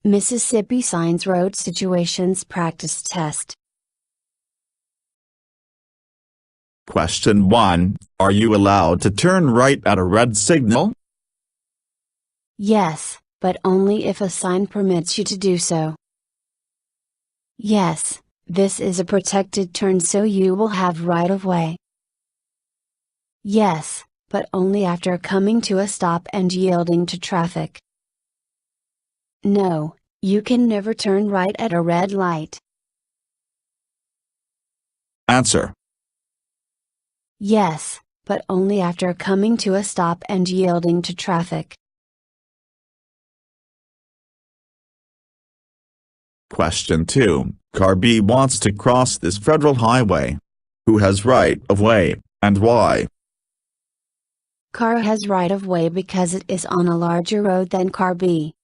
Mississippi Signs Road Situations Practice Test. Question 1. Are you allowed to turn right at a red signal? Yes, but only if a sign permits you to do so. Yes, this is a protected turn, so you will have right of way. Yes, but only after coming to a stop and yielding to traffic. No, you can never turn right at a red light. Answer. Yes, but only after coming to a stop and yielding to traffic. Question 2. Car B wants to cross this federal highway. Who has right of way, and why? Car has right of way because it is on a larger road than Car B.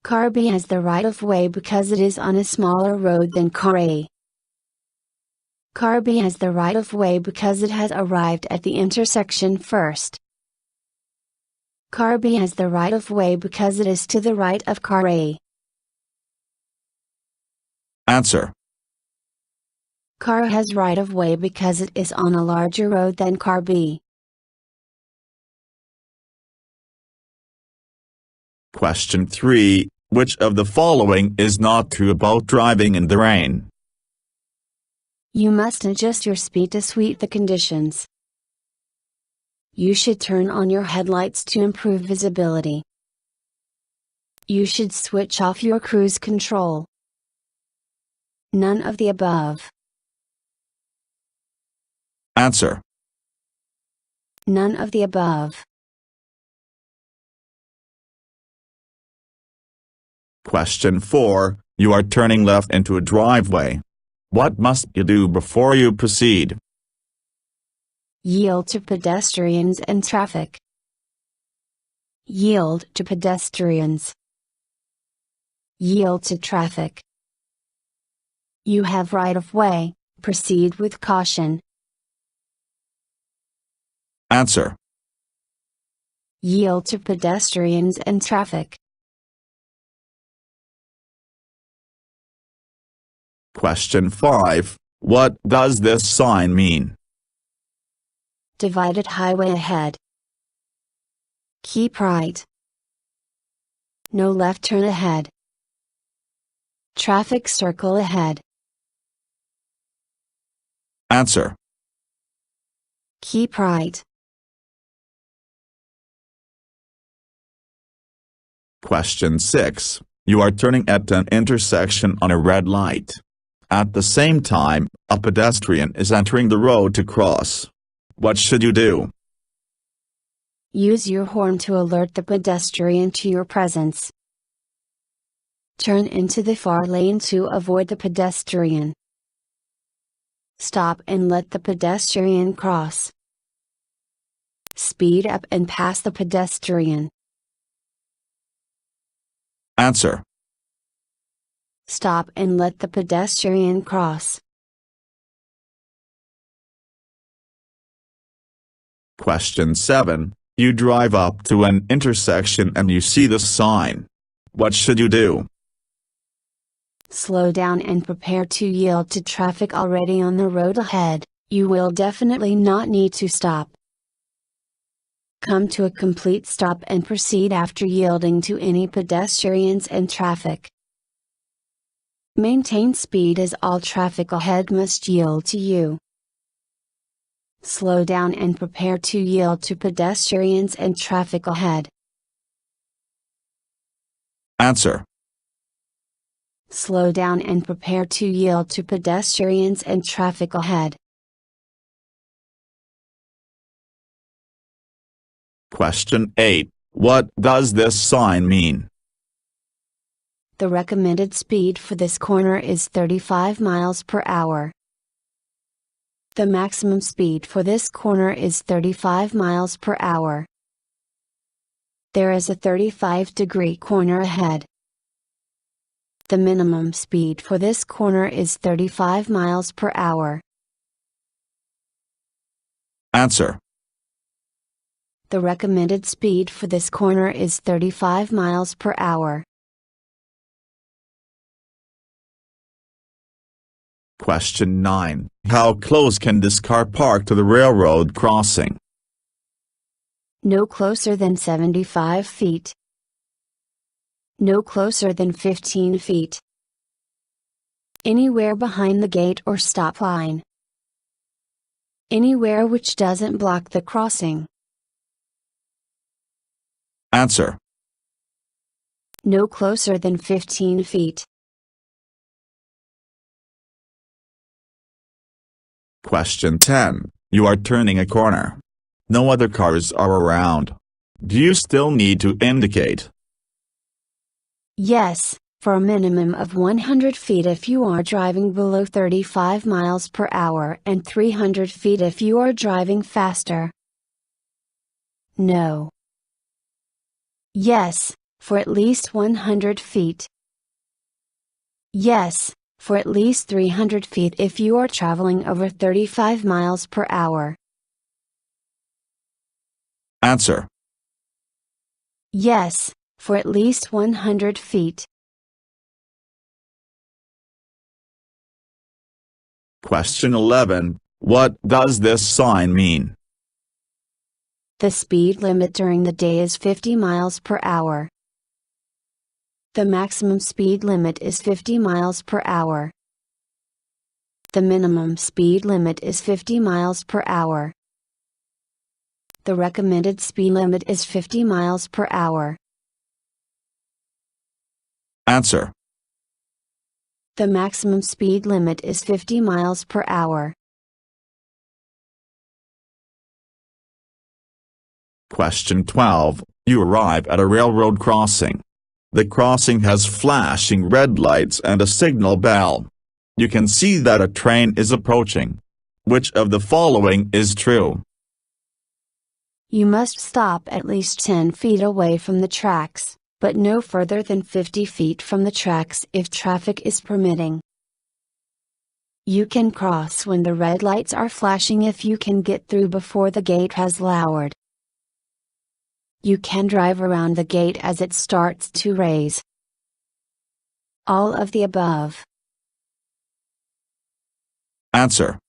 Car B has the right of way because it is on a smaller road than Car A. Car B has the right of way because it has arrived at the intersection first. Car B has the right of way because it is to the right of Car A. Answer. Car has right of way because it is on a larger road than Car B. Question 3. Which of the following is not true about driving in the rain? You must adjust your speed to suit the conditions. You should turn on your headlights to improve visibility. You should switch off your cruise control. None of the above. Answer. None of the above. Question 4. You are turning left into a driveway. What must you do before you proceed? Yield to pedestrians and traffic. Yield to pedestrians. Yield to traffic. You have right of way, proceed with caution. Answer. Yield to pedestrians and traffic. Question 5. What does this sign mean? Divided highway ahead. Keep right. No left turn ahead. Traffic circle ahead. Answer. Keep right. Question 6. You are turning at an intersection on a red light. At the same time, a pedestrian is entering the road to cross. What should you do? Use your horn to alert the pedestrian to your presence. Turn into the far lane to avoid the pedestrian. Stop and let the pedestrian cross. Speed up and pass the pedestrian. Answer. Stop and let the pedestrian cross. Question 7. You drive up to an intersection and you see the sign. What should you do? Slow down and prepare to yield to traffic already on the road ahead. You will definitely not need to stop. Come to a complete stop and proceed after yielding to any pedestrians and traffic. Maintain speed as all traffic ahead must yield to you. Slow down and prepare to yield to pedestrians and traffic ahead. Answer. Slow down and prepare to yield to pedestrians and traffic ahead. Question 8. What does this sign mean? The recommended speed for this corner is 35 miles per hour. The maximum speed for this corner is 35 miles per hour. There is a 35-degree corner ahead. The minimum speed for this corner is 35 miles per hour. Answer. The recommended speed for this corner is 35 miles per hour. Question 9. How close can this car park to the railroad crossing? No closer than 75 feet. No closer than 15 feet. Anywhere behind the gate or stop line. Anywhere which doesn't block the crossing. Answer. No closer than 15 feet. Question 10. You are turning a corner. No other cars are around. Do you still need to indicate? Yes, for a minimum of 100 feet if you are driving below 35 miles per hour and 300 feet if you are driving faster. No. Yes, for at least 100 feet. Yes, for at least 300 feet if you are traveling over 35 miles per hour. Answer. Yes, for at least 100 feet. Question 11. What does this sign mean? The speed limit during the day is 50 miles per hour. The maximum speed limit is 50 miles per hour. The minimum speed limit is 50 miles per hour. The recommended speed limit is 50 miles per hour. Answer. The maximum speed limit is 50 miles per hour. Question 12. You arrive at a railroad crossing. The crossing has flashing red lights and a signal bell. You can see that a train is approaching. Which of the following is true? You must stop at least 10 feet away from the tracks, but no further than 50 feet from the tracks if traffic is permitting. You can cross when the red lights are flashing if you can get through before the gate has lowered. You can drive around the gate as it starts to raise. All of the above. Answer.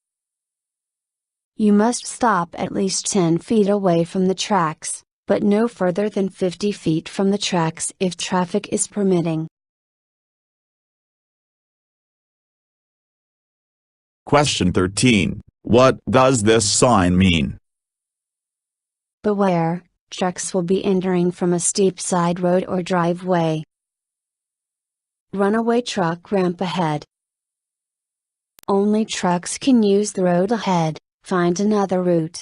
You must stop at least 10 feet away from the tracks, but no further than 50 feet from the tracks if traffic is permitting. Question 13. What does this sign mean? Beware, trucks will be entering from a steep side road or driveway. Runaway truck ramp ahead. Only trucks can use the road ahead, find another route.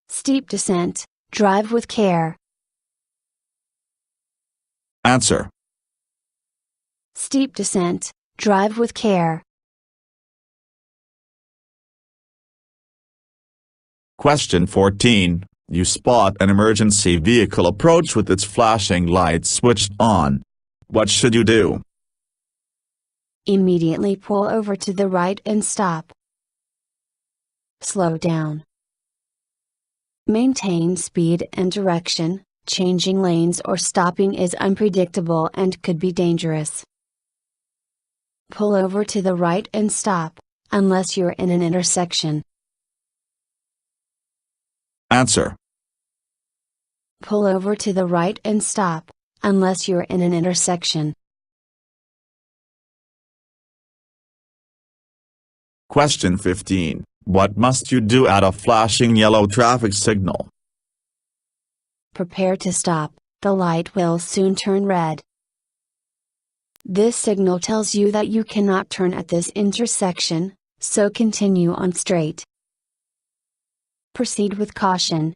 Steep descent, drive with care. Answer. Steep descent, drive with care. Question 14. You spot an emergency vehicle approach with its flashing lights switched on. What should you do? Immediately pull over to the right and stop. Slow down. Maintain speed and direction. Changing lanes or stopping is unpredictable and could be dangerous. Pull over to the right and stop, unless you're in an intersection. Answer. Pull over to the right and stop, unless you're in an intersection. Question 15. What must you do at a flashing yellow traffic signal? Prepare to stop, the light will soon turn red. This signal tells you that you cannot turn at this intersection, so continue on straight. Proceed with caution.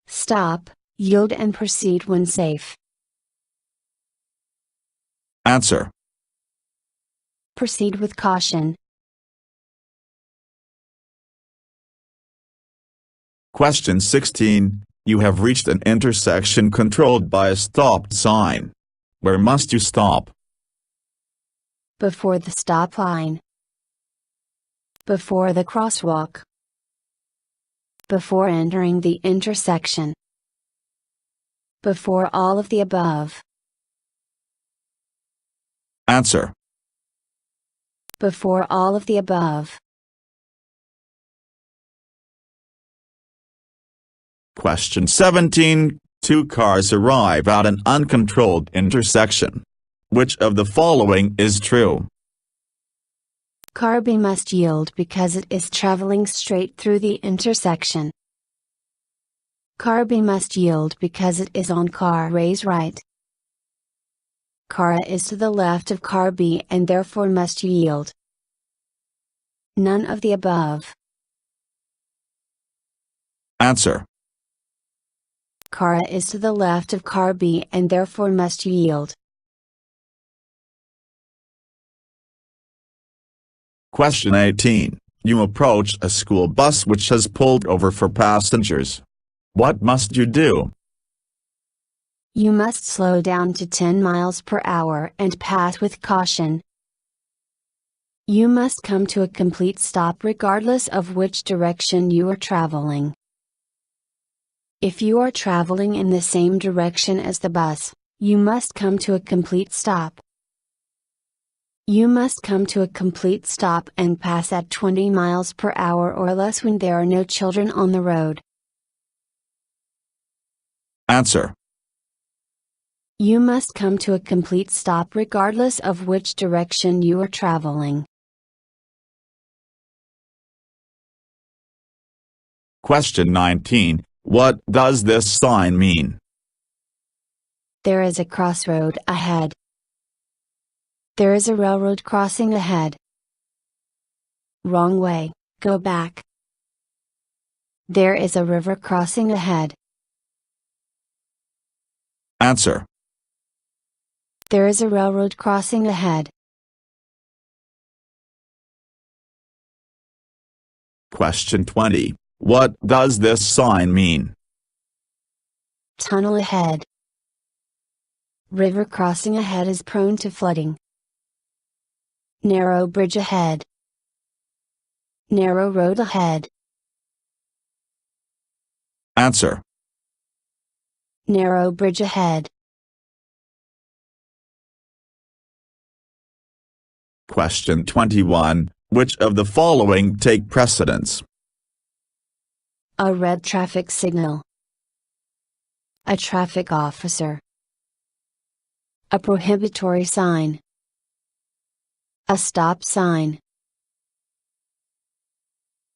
Stop, yield and proceed when safe. Answer. Proceed with caution. Question 16. You have reached an intersection controlled by a stop sign. Where must you stop? Before the stop line. Before the crosswalk. Before entering the intersection. Before all of the above. Answer. before all of the above. Question 17. Two cars arrive at an uncontrolled intersection. Which of the following is true? Car B must yield because it is traveling straight through the intersection. Car B must yield because it is on car A's right. Car A is to the left of car B and therefore must yield. None of the above. Answer. Car A is to the left of car B and therefore must yield. Question 18. You approach a school bus which has pulled over for passengers. What must you do? You must slow down to 10 miles per hour and pass with caution. You must come to a complete stop regardless of which direction you are traveling. If you are traveling in the same direction as the bus, you must come to a complete stop. You must come to a complete stop and pass at 20 miles per hour or less when there are no children on the road. Answer. You must come to a complete stop regardless of which direction you are traveling. Question 19. What does this sign mean? There is a crossroad ahead. There is a railroad crossing ahead. Wrong way, go back. There is a river crossing ahead. Answer. There is a railroad crossing ahead. Question 20. What does this sign mean? Tunnel ahead. River crossing ahead is prone to flooding. Narrow bridge ahead. Narrow road ahead. Answer. Narrow bridge ahead. Question 21. Which of the following take precedence? A red traffic signal. A traffic officer. A prohibitory sign. A stop sign.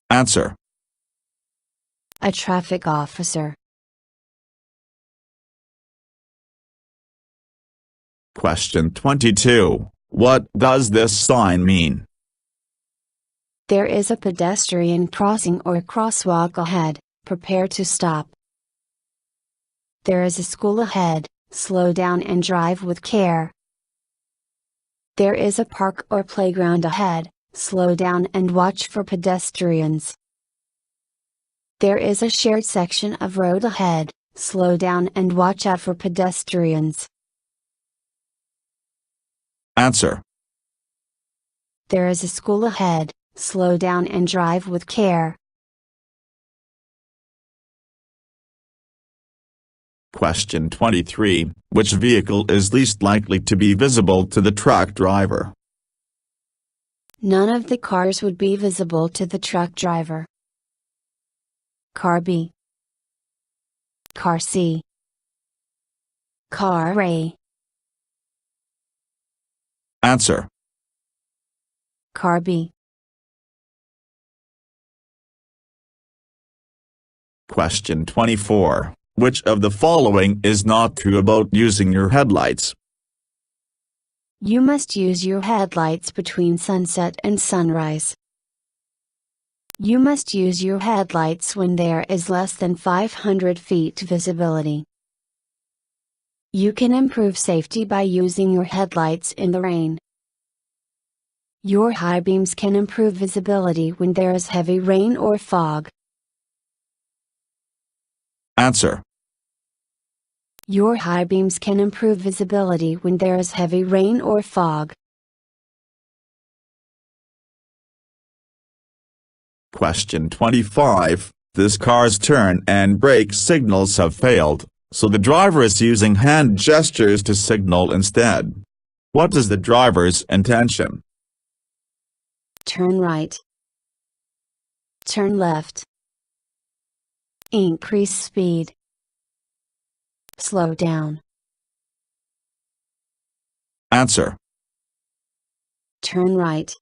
Answer. A traffic officer. Question 22. What does this sign mean? There is a pedestrian crossing or crosswalk ahead, prepare to stop. There is a school ahead, slow down and drive with care. There is a park or playground ahead, slow down and watch for pedestrians. There is a shared section of road ahead, slow down and watch out for pedestrians. Answer. There is a school ahead, slow down and drive with care. Question 23. Which vehicle is least likely to be visible to the truck driver? None of the cars would be visible to the truck driver. Car B. Car C. Car A. Answer. Car B. Question 24. Which of the following is not true about using your headlights? You must use your headlights between sunset and sunrise. You must use your headlights when there is less than 500 feet visibility. You can improve safety by using your headlights in the rain. Your high beams can improve visibility when there is heavy rain or fog. Answer. Your high beams can improve visibility when there is heavy rain or fog. Question 25. This car's turn and brake signals have failed, so the driver is using hand gestures to signal instead. What is the driver's intention? Turn right. Turn left. Increase speed. Slow down. Answer. Turn right.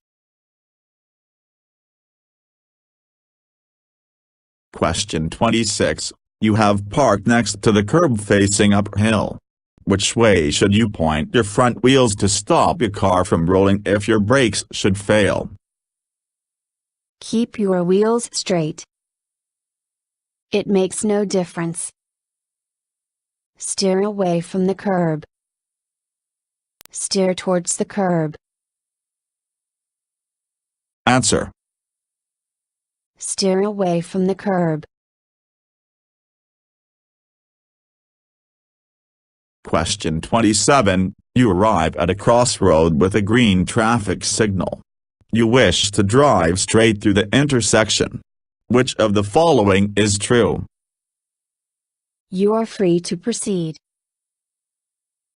Question 26. You have parked next to the curb facing uphill. Which way should you point your front wheels to stop your car from rolling if your brakes should fail? Keep your wheels straight. It makes no difference. Steer away from the curb. Steer towards the curb. Answer. Steer away from the curb. Question 27. You arrive at a crossroad with a green traffic signal. You wish to drive straight through the intersection. Which of the following is true? You are free to proceed.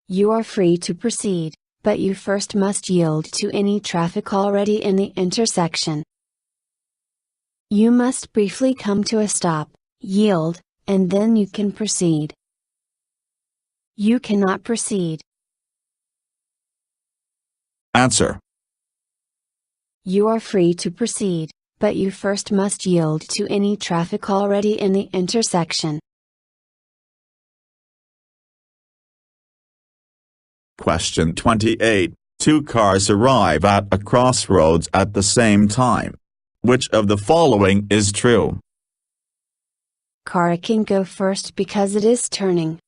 You are free to proceed, but you first must yield to any traffic already in the intersection. You must briefly come to a stop, yield, and then you can proceed. You cannot proceed. Answer. You are free to proceed, but you first must yield to any traffic already in the intersection. Question 28. Two cars arrive at a crossroads at the same time. Which of the following is true? Car A can go first because it is turning.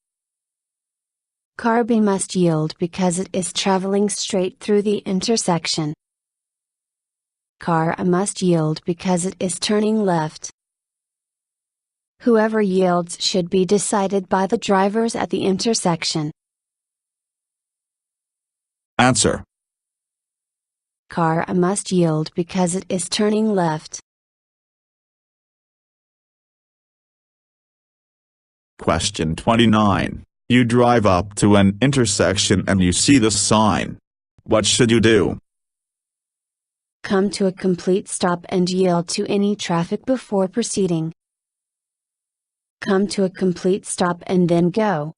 Car B must yield because it is traveling straight through the intersection. Car A must yield because it is turning left. Whoever yields should be decided by the drivers at the intersection. Answer. Car A must yield because it is turning left. Question 29. You drive up to an intersection and you see the sign. What should you do? Come to a complete stop and yield to any traffic before proceeding. Come to a complete stop and then go.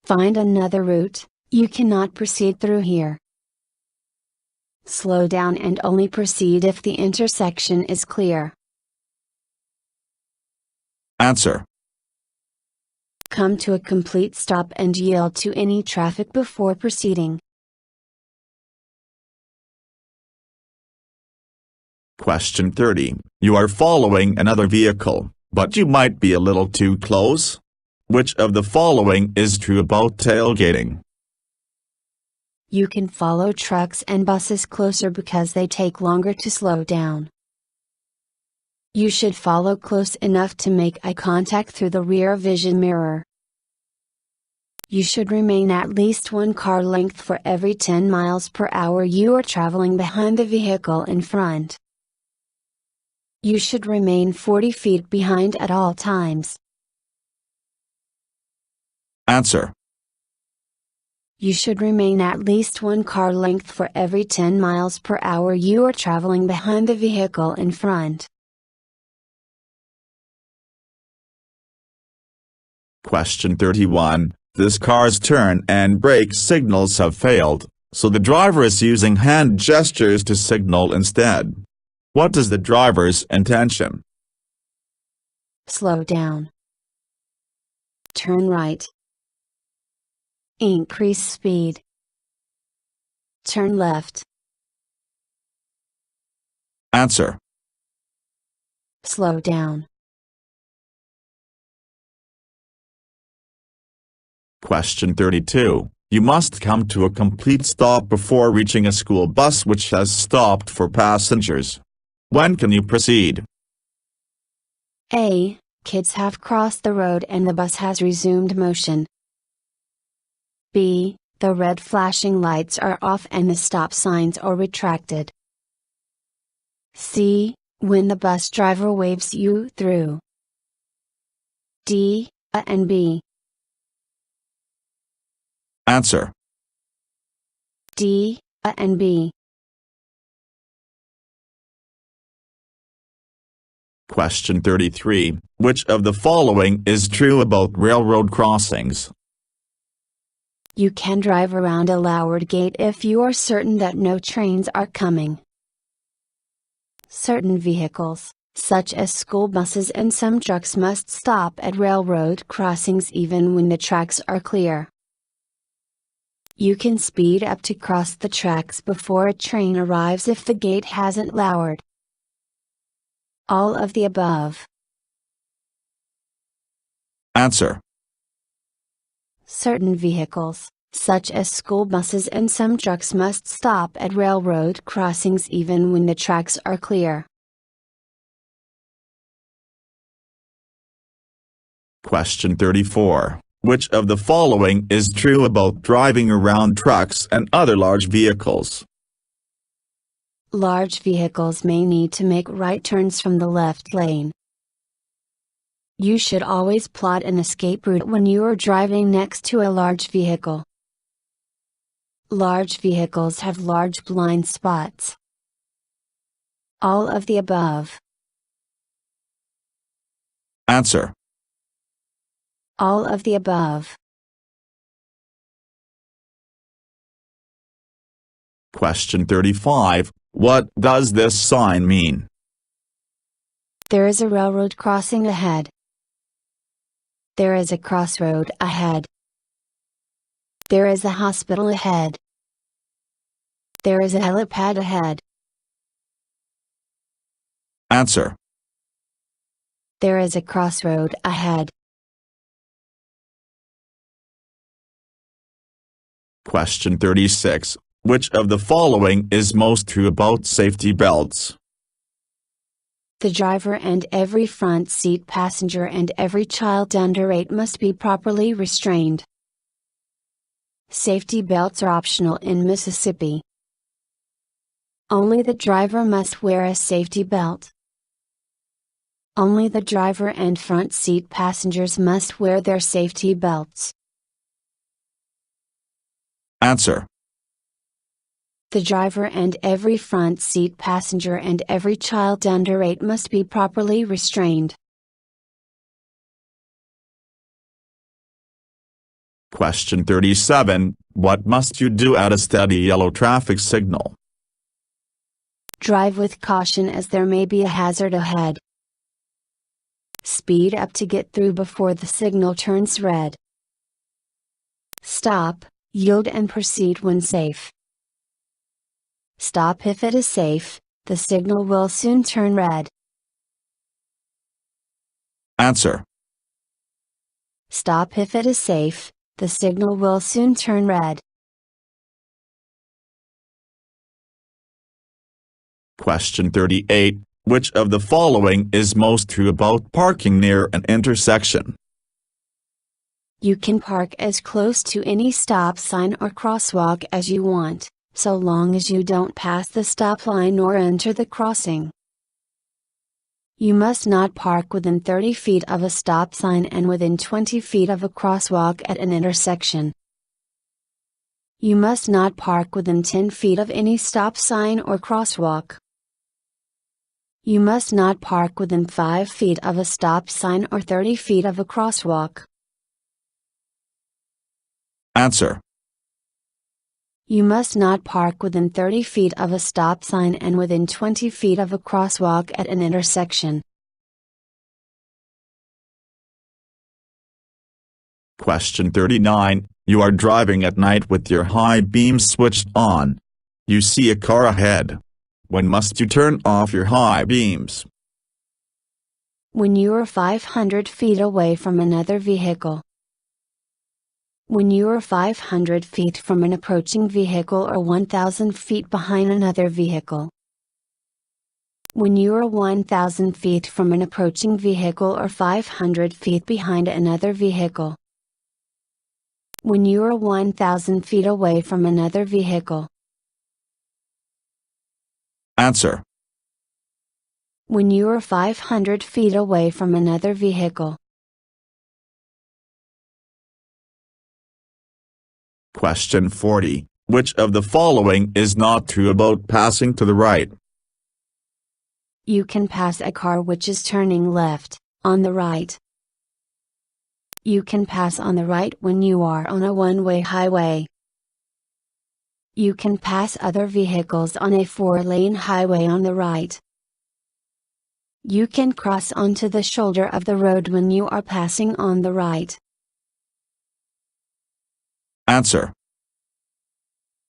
Find another route, you cannot proceed through here. Slow down and only proceed if the intersection is clear. Answer. Come to a complete stop and yield to any traffic before proceeding. Question 30. You are following another vehicle, but you might be a little too close. Which of the following is true about tailgating? You can follow trucks and buses closer because they take longer to slow down. You should follow close enough to make eye contact through the rear vision mirror. You should remain at least one car length for every 10 miles per hour you are traveling behind the vehicle in front. You should remain 40 feet behind at all times. Answer. You should remain at least one car length for every 10 miles per hour you are traveling behind the vehicle in front. Question 31. This car's turn and brake signals have failed, so the driver is using hand gestures to signal instead. What is the driver's intention? Slow down. Turn right. Increase speed. Turn left. Answer. Slow down. Question 32. You must come to a complete stop before reaching a school bus which has stopped for passengers. When can you proceed? A. Kids have crossed the road and the bus has resumed motion. B. The red flashing lights are off and the stop signs are retracted. C. When the bus driver waves you through. D. A and B. Answer. D. A and B. Question 33. Which of the following is true about railroad crossings? You can drive around a lowered gate if you are certain that no trains are coming. Certain vehicles, such as school buses and some trucks, must stop at railroad crossings even when the tracks are clear. You can speed up to cross the tracks before a train arrives if the gate hasn't lowered. All of the above. Answer. Certain vehicles, such as school buses and some trucks, must stop at railroad crossings even when the tracks are clear. Question 34. Which of the following is true about driving around trucks and other large vehicles? Large vehicles may need to make right turns from the left lane. You should always plot an escape route when you are driving next to a large vehicle. Large vehicles have large blind spots. All of the above. Answer. All of the above. Question 35. What does this sign mean? There is a railroad crossing ahead. There is a crossroad ahead. There is a hospital ahead. There is a helipad ahead. Answer. There is a crossroad ahead. Question 36. Which of the following is most true about safety belts? The driver and every front seat passenger and every child under 8 must be properly restrained. Safety belts are optional in Mississippi. Only the driver must wear a safety belt. Only the driver and front seat passengers must wear their safety belts. Answer. The driver and every front seat passenger and every child under 8 must be properly restrained. Question 37. What must you do at a steady yellow traffic signal? Drive with caution as there may be a hazard ahead. Speed up to get through before the signal turns red. Stop, yield and proceed when safe. Stop if it is safe, the signal will soon turn red. Answer. Stop if it is safe, the signal will soon turn red. Question 38. Which of the following is most true about parking near an intersection? You can park as close to any stop sign or crosswalk as you want, so long as you don't pass the stop line or enter the crossing. You must not park within 30 feet of a stop sign and within 20 feet of a crosswalk at an intersection. You must not park within 10 feet of any stop sign or crosswalk. You must not park within 5 feet of a stop sign or 30 feet of a crosswalk. Answer. You must not park within 30 feet of a stop sign and within 20 feet of a crosswalk at an intersection. Question 39. You are driving at night with your high beams switched on. You see a car ahead. When must you turn off your high beams? When you are 500 feet away from another vehicle. When you are 500 feet from an approaching vehicle or 1,000 feet behind another vehicle. When you are 1,000 feet from an approaching vehicle or 500 feet behind another vehicle. When you are 1,000 feet away from another vehicle. Answer. When you are 500 feet away from another vehicle. Question 40. Which of the following is not true about passing to the right? You can pass a car which is turning left, on the right. You can pass on the right when you are on a one-way highway. You can pass other vehicles on a four-lane highway on the right. You can cross onto the shoulder of the road when you are passing on the right. Answer.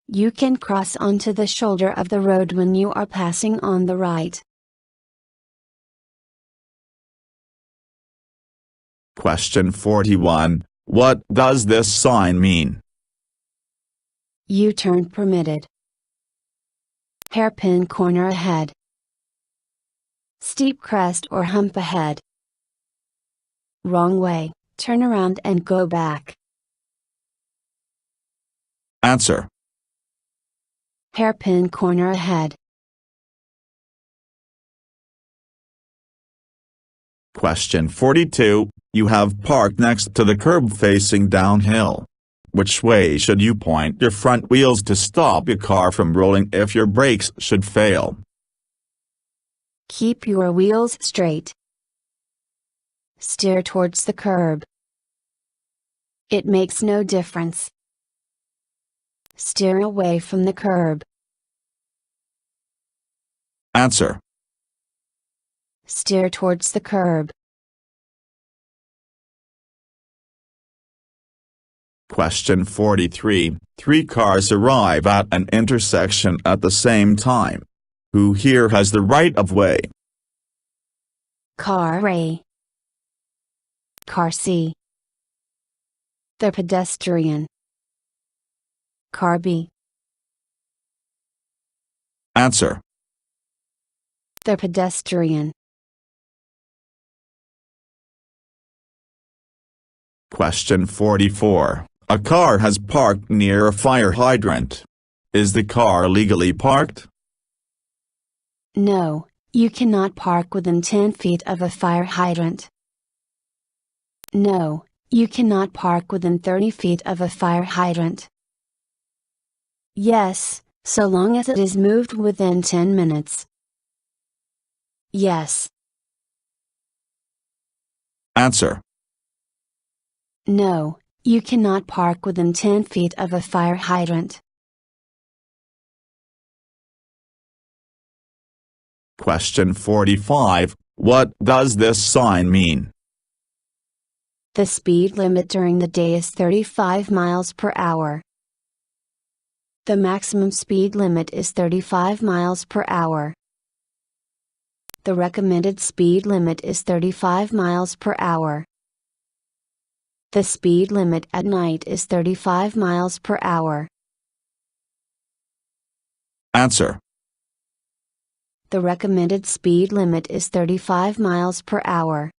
You can cross onto the shoulder of the road when you are passing on the right. Question 41. What does this sign mean? U-turn permitted. Hairpin corner ahead. Steep crest or hump ahead. Wrong way, turn around and go back. Answer. Hairpin corner ahead. Question 42. You have parked next to the curb facing downhill. Which way should you point your front wheels to stop your car from rolling if your brakes should fail? Keep your wheels straight. Steer towards the curb. It makes no difference. Steer away from the curb. Answer. Steer towards the curb. Question 43. Three cars arrive at an intersection at the same time. Who here has the right of way? Car A. Car C. The pedestrian. Car B. Answer. The pedestrian. Question 44. A car has parked near a fire hydrant. Is the car legally parked? No, you cannot park within 10 feet of a fire hydrant. No, you cannot park within 30 feet of a fire hydrant. Yes, so long as it is moved within 10 minutes. Yes. Answer. No, you cannot park within 10 feet of a fire hydrant. Question 45. What does this sign mean? The speed limit during the day is 35 miles per hour. The maximum speed limit is 35 miles per hour. The recommended speed limit is 35 miles per hour. The speed limit at night is 35 miles per hour. Answer. The recommended speed limit is 35 miles per hour.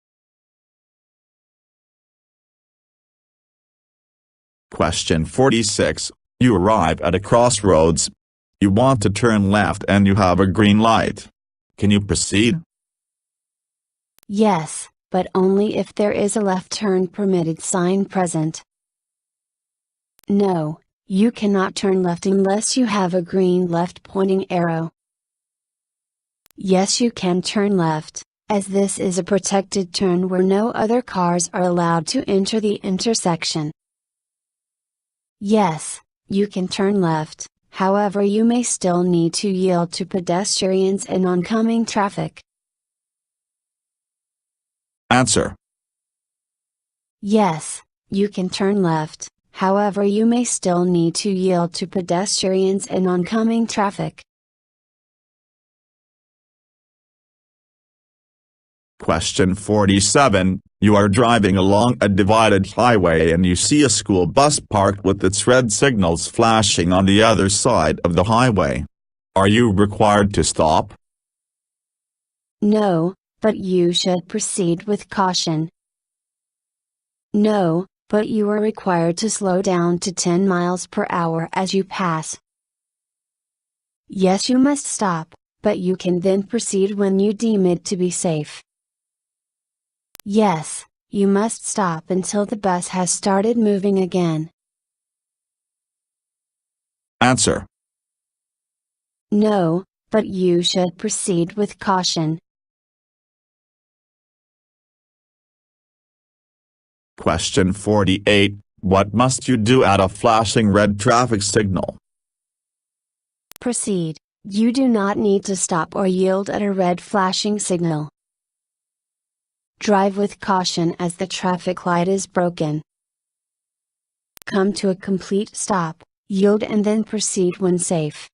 Question 46. You arrive at a crossroads. You want to turn left and you have a green light. Can you proceed? Yes, but only if there is a left turn permitted sign present. No, you cannot turn left unless you have a green left pointing arrow. Yes, you can turn left, as this is a protected turn where no other cars are allowed to enter the intersection. Yes, you can turn left, however you may still need to yield to pedestrians and oncoming traffic. Answer. Yes, you can turn left, however you may still need to yield to pedestrians and oncoming traffic. Question 47. You are driving along a divided highway and you see a school bus parked with its red signals flashing on the other side of the highway. Are you required to stop? No, but you should proceed with caution. No, but you are required to slow down to 10 miles per hour as you pass. Yes, you must stop, but you can then proceed when you deem it to be safe. Yes, you must stop until the bus has started moving again. Answer. No, but you should proceed with caution, Question 48. What must you do at a flashing red traffic signal? Proceed. You do not need to stop or yield at a red flashing signal. Drive with caution as the traffic light is broken. Come to a complete stop, yield and then proceed when safe.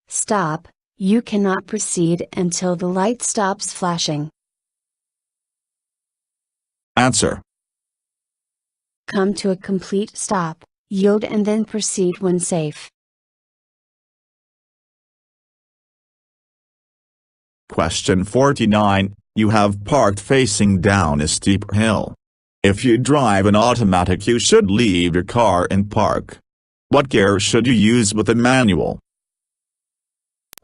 Stop. You cannot proceed until the light stops flashing. Answer. Come to a complete stop, yield and then proceed when safe. Question 49. You have parked facing down a steep hill. If you drive an automatic, you should leave your car in park. What gear should you use with a manual?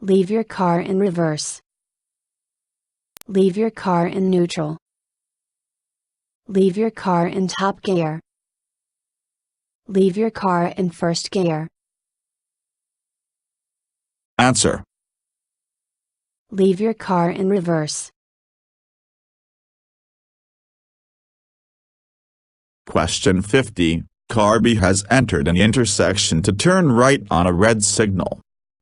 Leave your car in reverse. Leave your car in neutral. Leave your car in top gear. Leave your car in first gear. Answer. Leave your car in reverse. Question 50. Car B has entered an intersection to turn right on a red signal.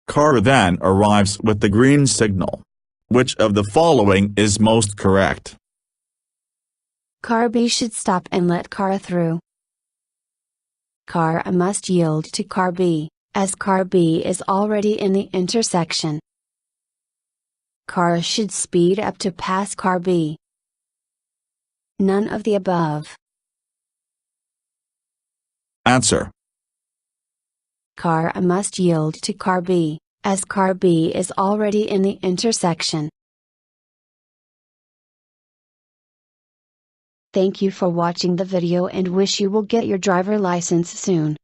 Car then arrives with the green signal. Which of the following is most correct? Car B should stop and let car through. Car A must yield to car B, as car B is already in the intersection. Car A should speed up to pass car B. None of the above. Answer. Car A must yield to car B, as car B is already in the intersection. Thank you for watching the video and wish you will get your driver license soon.